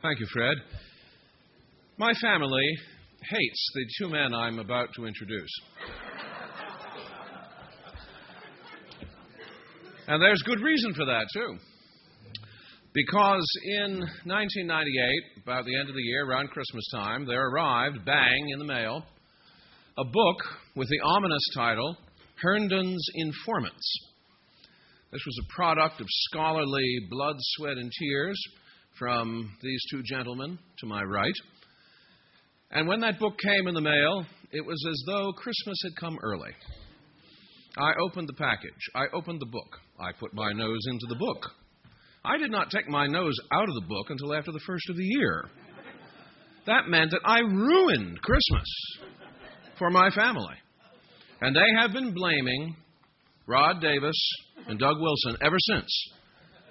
Thank you, Fred. My family hates the two men I'm about to introduce. And there's good reason for that, too. Because in 1998, about the end of the year, around Christmas time, there arrived, bang, in the mail, a book with the ominous title, Herndon's Informants. This was a product of scholarly blood, sweat, and tears from these two gentlemen to my right. And when that book came in the mail, it was as though Christmas had come early. I opened the package. I opened the book. I put my nose into the book. I did not take my nose out of the book until after the first of the year. That meant that I ruined Christmas for my family. And they have been blaming Rod Davis and Doug Wilson ever since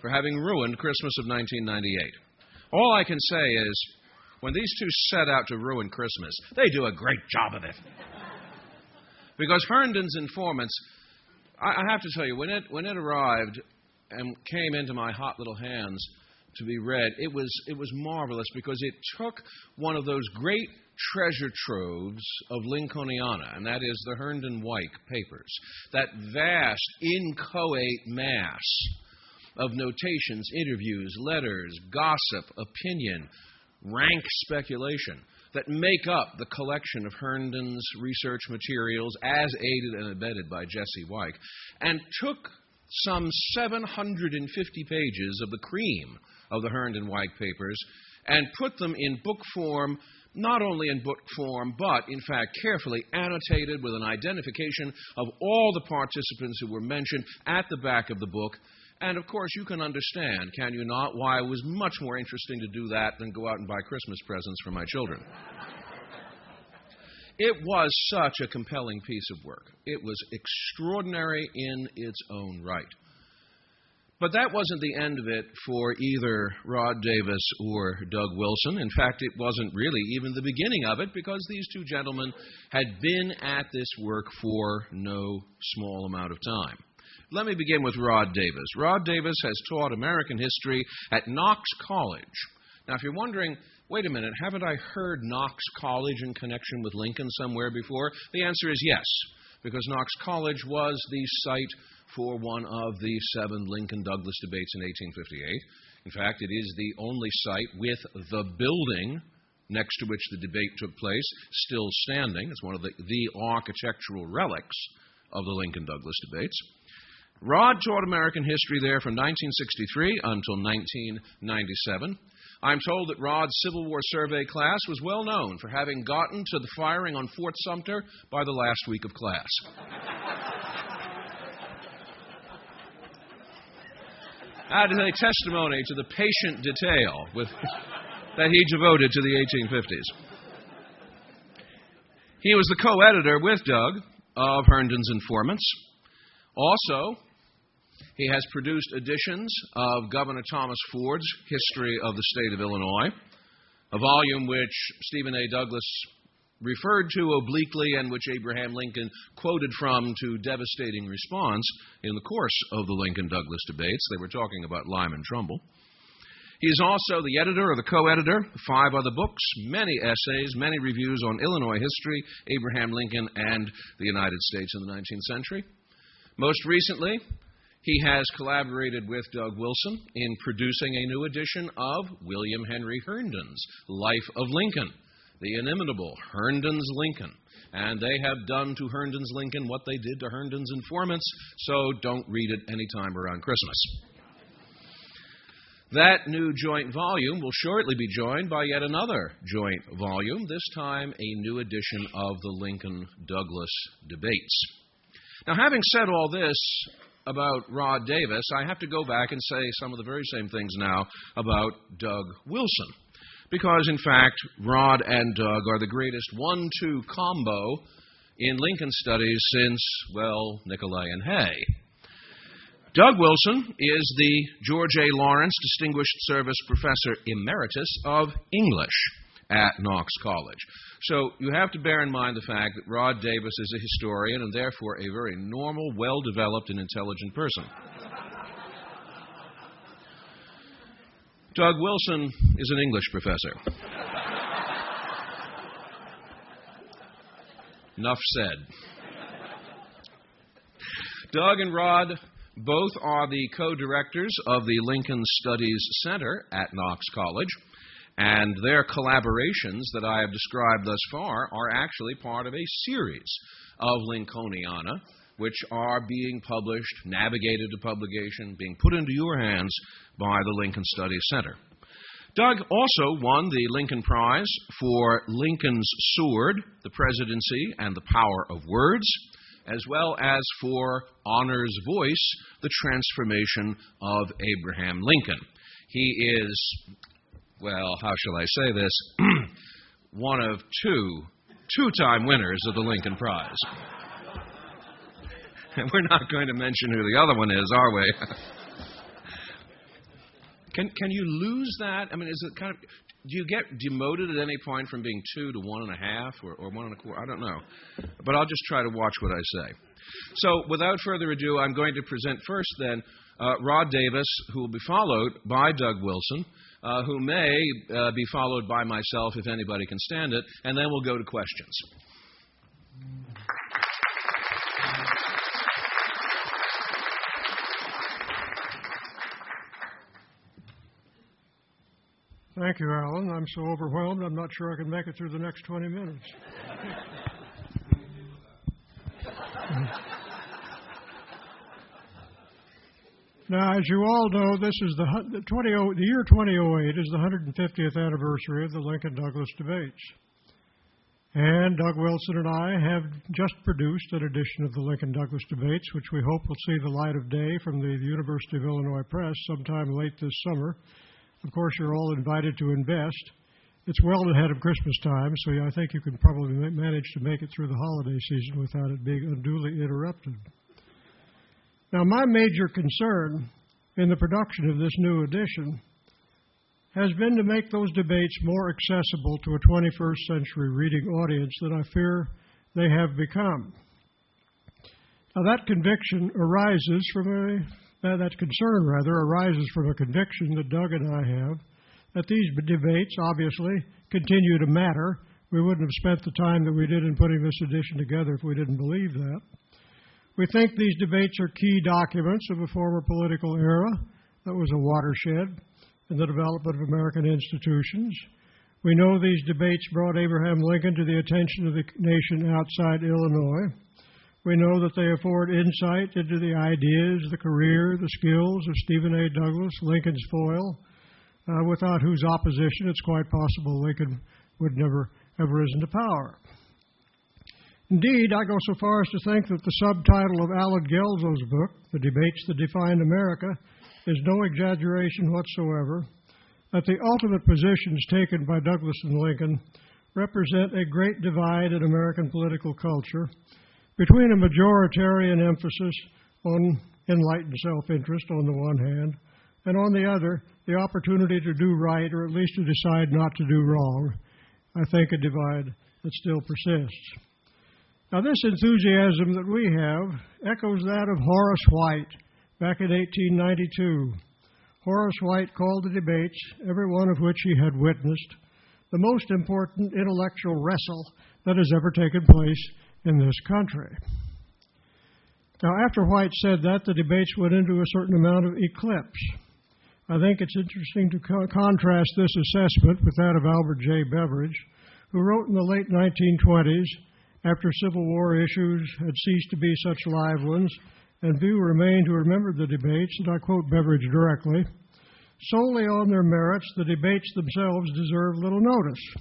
for having ruined Christmas of 1998. All I can say is, when these two set out to ruin Christmas, they do a great job of it. Because Herndon's Informants, I have to tell you, when it arrived and came into my hot little hands to be read, it was marvelous because it took one of those great treasure troves of Lincolniana, and that is the Herndon-White papers, that vast, inchoate mass of notations, interviews, letters, gossip, opinion, rank speculation that make up the collection of Herndon's research materials as aided and abetted by Jesse Wyke, and took some 750 pages of the cream of the Herndon-White papers and put them in book form, not only in book form, but, in fact, carefully annotated with an identification of all the participants who were mentioned at the back of the book. And, of course, you can understand, can you not, why it was much more interesting to do that than go out and buy Christmas presents for my children. It was such a compelling piece of work. It was extraordinary in its own right. But that wasn't the end of it for either Rod Davis or Doug Wilson. In fact, it wasn't really even the beginning of it, because these two gentlemen had been at this work for no small amount of time. Let me begin with Rod Davis. Rod Davis has taught American history at Knox College. Now, if you're wondering, wait a minute, haven't I heard Knox College in connection with Lincoln somewhere before? The answer is yes, because Knox College was the site for one of the 7 Lincoln-Douglas debates in 1858. In fact, it is the only site with the building next to which the debate took place still standing. It's one of the architectural relics of the Lincoln-Douglas debates. Rod taught American history there from 1963 until 1997. I'm told that Rod's Civil War survey class was well known for having gotten to the firing on Fort Sumter by the last week of class. That is a testimony to the patient detail that he devoted to the 1850s. He was the co-editor with Doug of Herndon's Informants. Also, he has produced editions of Governor Thomas Ford's History of the State of Illinois, a volume which Stephen A. Douglas referred to obliquely and which Abraham Lincoln quoted from to devastating response in the course of the Lincoln-Douglas debates. They were talking about Lyman Trumbull. He is also the editor or the co-editor of 5 other books, many essays, many reviews on Illinois history, Abraham Lincoln, and the United States in the 19th century. Most recently, he has collaborated with Doug Wilson in producing a new edition of William Henry Herndon's Life of Lincoln, the inimitable Herndon's Lincoln. And they have done to Herndon's Lincoln what they did to Herndon's Informants, so don't read it any time around Christmas. That new joint volume will shortly be joined by yet another joint volume, this time a new edition of the Lincoln-Douglas debates. Now, having said all this about Rod Davis, I have to go back and say some of the very same things now about Doug Wilson. Because, in fact, Rod and Doug are the greatest 1-2 combo in Lincoln studies since, well, Nicolay and Hay. Doug Wilson is the George A. Lawrence Distinguished Service Professor Emeritus of English at Knox College. So you have to bear in mind the fact that Rod Davis is a historian and therefore a very normal, well-developed, and intelligent person. Doug Wilson is an English professor. Enough said. Doug and Rod both are the co-directors of the Lincoln Studies Center at Knox College, and their collaborations that I have described thus far are actually part of a series of Lincolniana, which are being published, navigated to publication, being put into your hands by the Lincoln Studies Center. Doug also won the Lincoln Prize for Lincoln's Sword, the Presidency, and the Power of Words, as well as for Honor's Voice, the Transformation of Abraham Lincoln. He is, well, how shall I say this, one of two-time winners of the Lincoln Prize. And we're not going to mention who the other one is, are we? Can you lose that? I mean, is it kind of, do you get demoted at any point from being 2 to 1.5 or 1 1/4? I don't know. But I'll just try to watch what I say. So without further ado, I'm going to present first then Rod Davis, who will be followed by Doug Wilson, who may be followed by myself if anybody can stand it, and then we'll go to questions. Thank you, Alan. I'm so overwhelmed, I'm not sure I can make it through the next 20 minutes. Now, as you all know, this is the year 2008 is the 150th anniversary of the Lincoln-Douglas debates. And Doug Wilson and I have just produced an edition of the Lincoln-Douglas debates, which we hope will see the light of day from the University of Illinois Press sometime late this summer. Of course, you're all invited to invest. It's well ahead of Christmas time, so I think you can probably manage to make it through the holiday season without it being unduly interrupted. Now, my major concern in the production of this new edition has been to make those debates more accessible to a 21st century reading audience than I fear they have become. Now, that concern arises from a conviction that Doug and I have that these debates obviously continue to matter. We wouldn't have spent the time that we did in putting this edition together if we didn't believe that. We think these debates are key documents of a former political era that was a watershed in the development of American institutions. We know these debates brought Abraham Lincoln to the attention of the nation outside Illinois. We know that they afford insight into the ideas, the career, the skills of Stephen A. Douglas, Lincoln's foil, without whose opposition it's quite possible Lincoln would never have risen to power. Indeed, I go so far as to think that the subtitle of Allen Guelzo's book, The Debates That Defined America, is no exaggeration whatsoever, that the ultimate positions taken by Douglas and Lincoln represent a great divide in American political culture between a majoritarian emphasis on enlightened self-interest on the one hand, and on the other, the opportunity to do right or at least to decide not to do wrong. I think a divide that still persists. Now, this enthusiasm that we have echoes that of Horace White back in 1892. Horace White called the debates, every one of which he had witnessed, the most important intellectual wrestle that has ever taken place in this country. Now, after White said that, the debates went into a certain amount of eclipse. I think it's interesting to contrast this assessment with that of Albert J. Beveridge, who wrote in the late 1920s, after Civil War issues had ceased to be such live ones, and few remained who remembered the debates, and I quote Beveridge directly, "Solely on their merits, the debates themselves deserve little notice."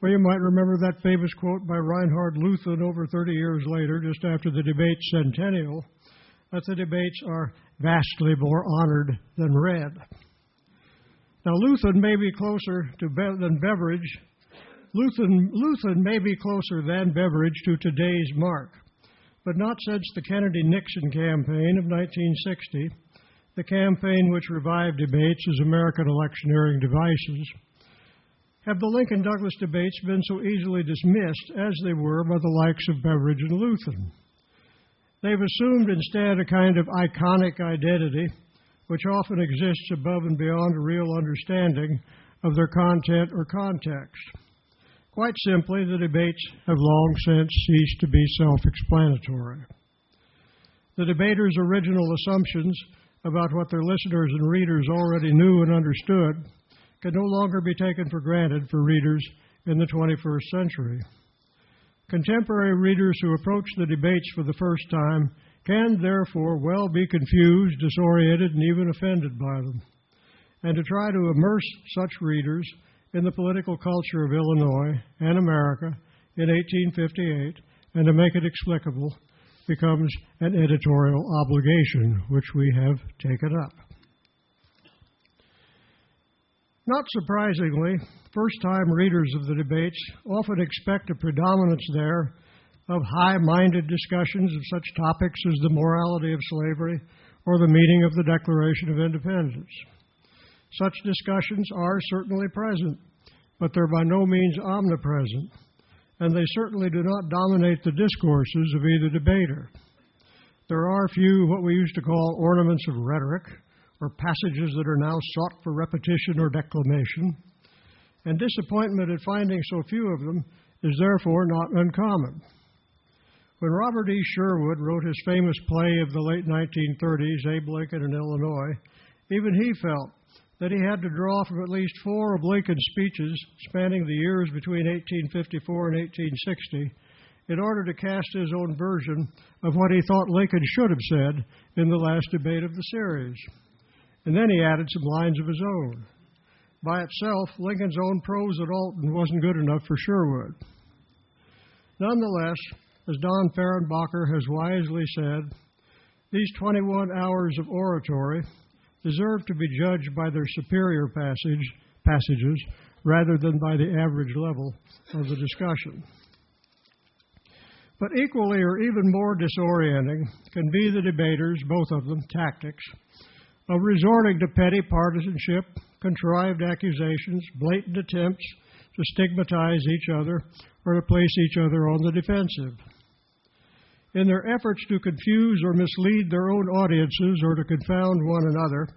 Well, you might remember that famous quote by Reinhard Luthen over 30 years later, just after the debate centennial, that the debates are vastly more honored than read. Now, Luthen may be closer to than Beveridge. Luthen may be closer than Beveridge to today's mark, but not since the Kennedy-Nixon campaign of 1960, the campaign which revived debates as American electioneering devices, have the Lincoln-Douglas debates been so easily dismissed as they were by the likes of Beveridge and Luthen. They've assumed instead a kind of iconic identity which often exists above and beyond a real understanding of their content or context. Quite simply, the debates have long since ceased to be self-explanatory. The debaters' original assumptions about what their listeners and readers already knew and understood can no longer be taken for granted for readers in the 21st century. Contemporary readers who approach the debates for the first time can therefore well be confused, disoriented, and even offended by them. And to try to immerse such readers in the political culture of Illinois and America in 1858 and to make it explicable becomes an editorial obligation, which we have taken up. Not surprisingly, first-time readers of the debates often expect a predominance there of high-minded discussions of such topics as the morality of slavery or the meaning of the Declaration of Independence. Such discussions are certainly present, but they're by no means omnipresent, and they certainly do not dominate the discourses of either debater. There are few what we used to call ornaments of rhetoric, or passages that are now sought for repetition or declamation, and disappointment at finding so few of them is therefore not uncommon. When Robert E. Sherwood wrote his famous play of the late 1930s, Abe Lincoln in Illinois, even he felt that he had to draw from at least 4 of Lincoln's speeches spanning the years between 1854 and 1860 in order to cast his own version of what he thought Lincoln should have said in the last debate of the series. And then he added some lines of his own. By itself, Lincoln's own prose at Alton wasn't good enough for Sherwood. Nonetheless, as Don Fehrenbacher has wisely said, these 21 hours of oratory deserve to be judged by their superior passages rather than by the average level of the discussion. But equally or even more disorienting can be the debaters, both of them, tactics, of resorting to petty partisanship, contrived accusations, blatant attempts to stigmatize each other or to place each other on the defensive. In their efforts to confuse or mislead their own audiences or to confound one another,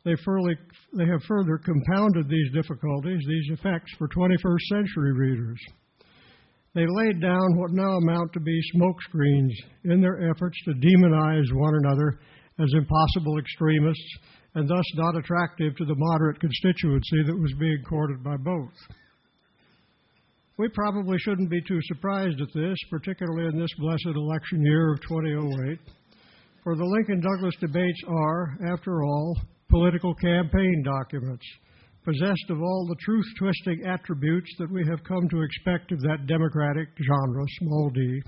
they have further compounded these difficulties, these effects for 21st century readers. They laid down what now amount to be smokescreens in their efforts to demonize one another as impossible extremists and thus not attractive to the moderate constituency that was being courted by both. We probably shouldn't be too surprised at this, particularly in this blessed election year of 2008, for the Lincoln-Douglas debates are, after all, political campaign documents, possessed of all the truth-twisting attributes that we have come to expect of that democratic genre, small d.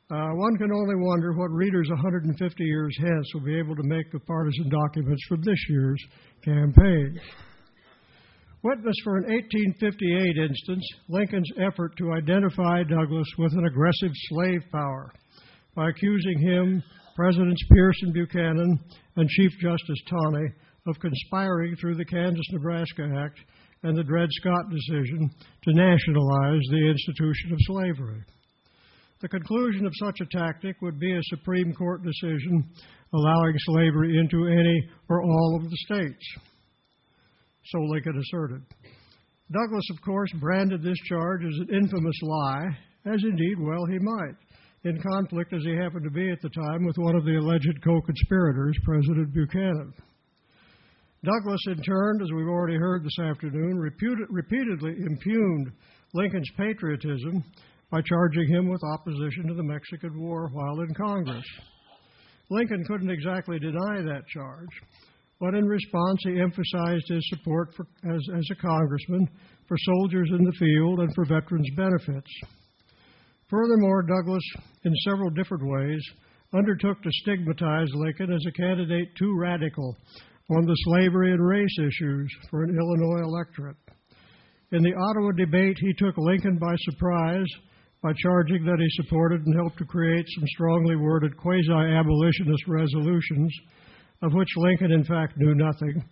One can only wonder what readers 150 years hence will be able to make of partisan documents from this year's campaign. Witness for an 1858 instance, Lincoln's effort to identify Douglas with an aggressive slave power by accusing him, Presidents Pierce and Buchanan, and Chief Justice Taney of conspiring through the Kansas-Nebraska Act and the Dred Scott decision to nationalize the institution of slavery. The conclusion of such a tactic would be a Supreme Court decision allowing slavery into any or all of the states. So Lincoln asserted. Douglas, of course, branded this charge as an infamous lie, as indeed well he might, in conflict as he happened to be at the time with one of the alleged co-conspirators, President Buchanan. Douglas, in turn, as we've already heard this afternoon, repeatedly impugned Lincoln's patriotism by charging him with opposition to the Mexican War while in Congress. Lincoln couldn't exactly deny that charge, but in response he emphasized his support as a congressman for soldiers in the field and for veterans' benefits. Furthermore, Douglas, in several different ways, undertook to stigmatize Lincoln as a candidate too radical on the slavery and race issues for an Illinois electorate. In the Ottawa debate, he took Lincoln by surprise by charging that he supported and helped to create some strongly worded quasi-abolitionist resolutions, of which Lincoln in fact knew nothing,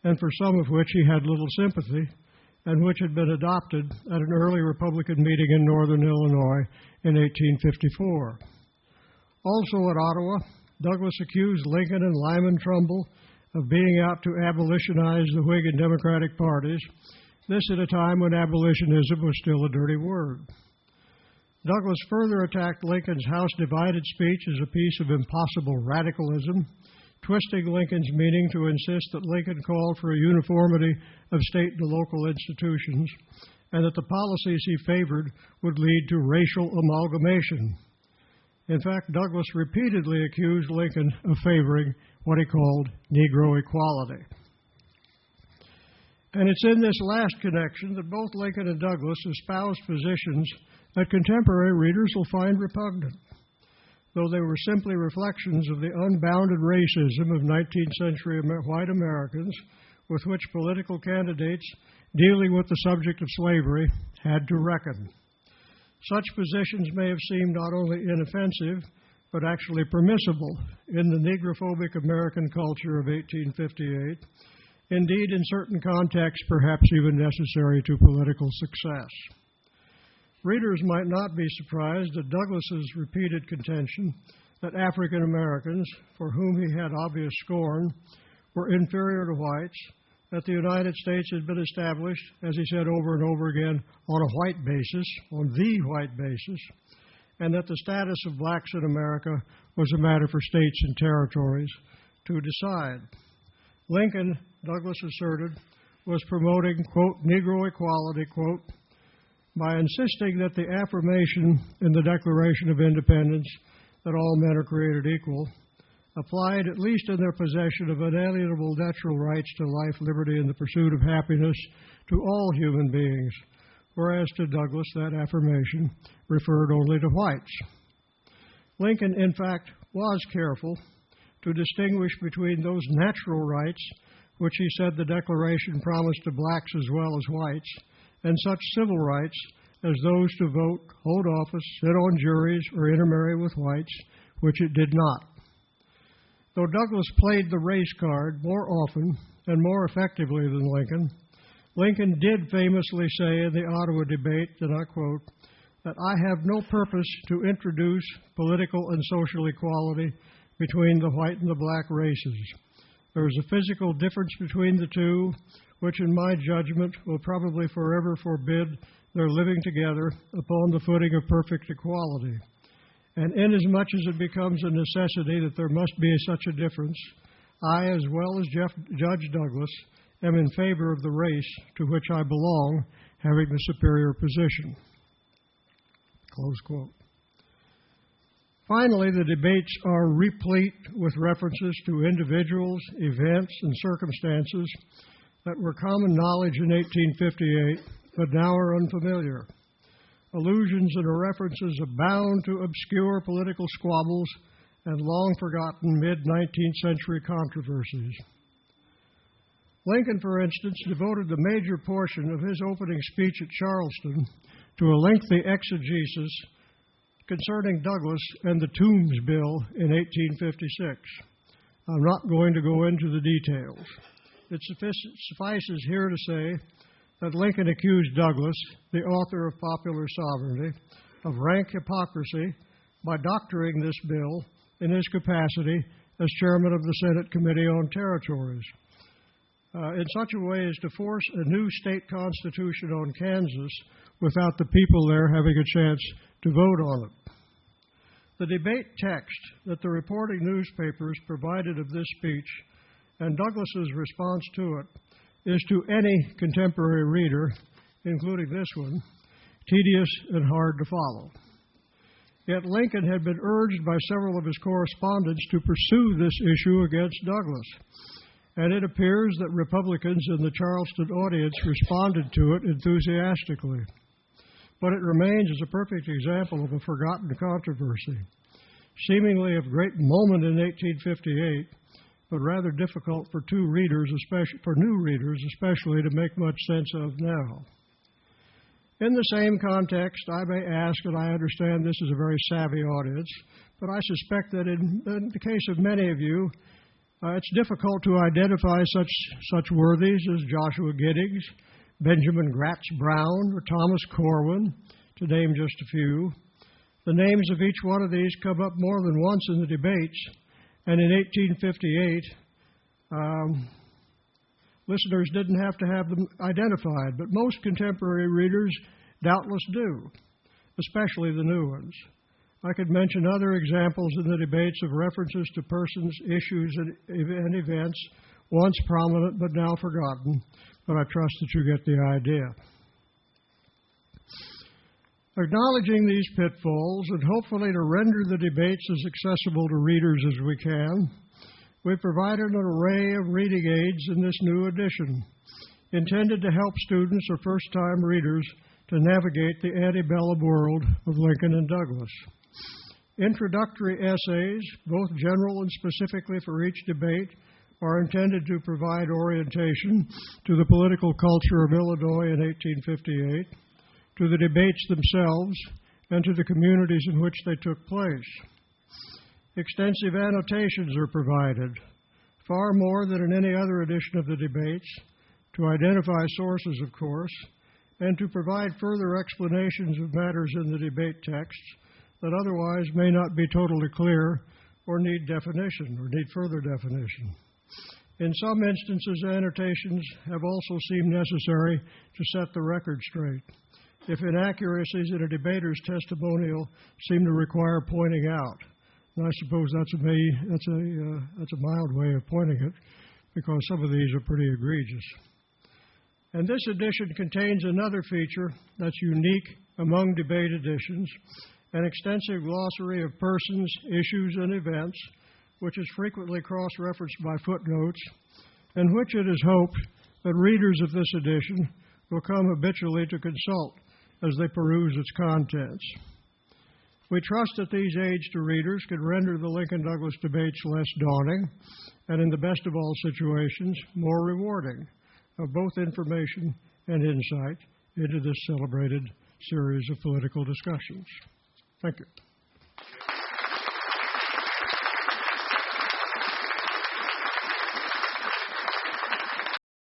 and for some of which he had little sympathy, and which had been adopted at an early Republican meeting in northern Illinois in 1854. Also at Ottawa, Douglas accused Lincoln and Lyman Trumbull of being out to abolitionize the Whig and Democratic parties, this at a time when abolitionism was still a dirty word. Douglas further attacked Lincoln's House-divided speech as a piece of impossible radicalism, twisting Lincoln's meaning to insist that Lincoln called for a uniformity of state and local institutions, and that the policies he favored would lead to racial amalgamation. In fact, Douglas repeatedly accused Lincoln of favoring what he called Negro equality. And it's in this last connection that both Lincoln and Douglas espoused positions that contemporary readers will find repugnant, though they were simply reflections of the unbounded racism of 19th century white Americans with which political candidates dealing with the subject of slavery had to reckon. Such positions may have seemed not only inoffensive, but actually permissible in the negrophobic American culture of 1858, indeed in certain contexts perhaps even necessary to political success. Readers might not be surprised at Douglas's repeated contention that African Americans, for whom he had obvious scorn, were inferior to whites, that the United States had been established, as he said over and over again, on a white basis, on the white basis, and that the status of blacks in America was a matter for states and territories to decide. Lincoln, Douglas asserted, was promoting, quote, Negro equality, quote, by insisting that the affirmation in the Declaration of Independence that all men are created equal applied, at least in their possession of unalienable natural rights to life, liberty, and the pursuit of happiness, to all human beings, whereas to Douglas that affirmation referred only to whites. Lincoln, in fact, was careful to distinguish between those natural rights, which he said the Declaration promised to blacks as well as whites, and such civil rights as those to vote, hold office, sit on juries, or intermarry with whites, which it did not. Though Douglas played the race card more often and more effectively than Lincoln, Lincoln did famously say in the Ottawa debate, and I quote, that I have no purpose to introduce political and social equality between the white and the black races. There is a physical difference between the two, which in my judgment will probably forever forbid their living together upon the footing of perfect equality. And inasmuch as it becomes a necessity that there must be such a difference, I, as well as Judge Douglas, am in favor of the race to which I belong having the superior position. Close quote. Finally, the debates are replete with references to individuals, events, and circumstances that were common knowledge in 1858, but now are unfamiliar. Allusions and references abound to obscure political squabbles and long-forgotten mid-19th century controversies. Lincoln, for instance, devoted the major portion of his opening speech at Charleston to a lengthy exegesis concerning Douglas and the Toombs Bill in 1856. I'm not going to go into the details. It suffices here to say that Lincoln accused Douglas, the author of Popular Sovereignty, of rank hypocrisy by doctoring this bill in his capacity as chairman of the Senate Committee on Territories, in such a way as to force a new state constitution on Kansas without the people there having a chance to vote on it. The debate text that the reporting newspapers provided of this speech and Douglas's response to it is to any contemporary reader, including this one, tedious and hard to follow. Yet Lincoln had been urged by several of his correspondents to pursue this issue against Douglas, and it appears that Republicans in the Charleston audience responded to it enthusiastically. But it remains as a perfect example of a forgotten controversy, seemingly of great moment in 1858, but rather difficult for new readers, especially to make much sense of now. In the same context, I may ask, and I understand this is a very savvy audience, but I suspect that in the case of many of you, it's difficult to identify such worthies as Joshua Giddings, Benjamin Gratz Brown, or Thomas Corwin, to name just a few. The names of each one of these come up more than once in the debates, And in 1858, listeners didn't have to have them identified, but most contemporary readers doubtless do, especially the new ones. I could mention other examples in the debates of references to persons, issues, and events once prominent but now forgotten, but I trust that you get the idea. Acknowledging these pitfalls and hopefully to render the debates as accessible to readers as we can, we've provided an array of reading aids in this new edition, intended to help students or first-time readers to navigate the antebellum world of Lincoln and Douglas. Introductory essays, both general and specifically for each debate, are intended to provide orientation to the political culture of Illinois in 1858, to the debates themselves, and to the communities in which they took place. Extensive annotations are provided, far more than in any other edition of the debates, to identify sources, of course, and to provide further explanations of matters in the debate texts that otherwise may not be totally clear or need definition or need further definition. In some instances, annotations have also seemed necessary to set the record straight, if inaccuracies in a debater's testimonial seem to require pointing out. And I suppose that's a mild way of pointing it, because some of these are pretty egregious. And this edition contains another feature that's unique among debate editions, an extensive glossary of persons, issues, and events, which is frequently cross-referenced by footnotes, and which it is hoped that readers of this edition will come habitually to consult as they peruse its contents. We trust that these aids to readers can render the Lincoln-Douglas debates less daunting, and in the best of all situations, more rewarding of both information and insight into this celebrated series of political discussions. Thank you.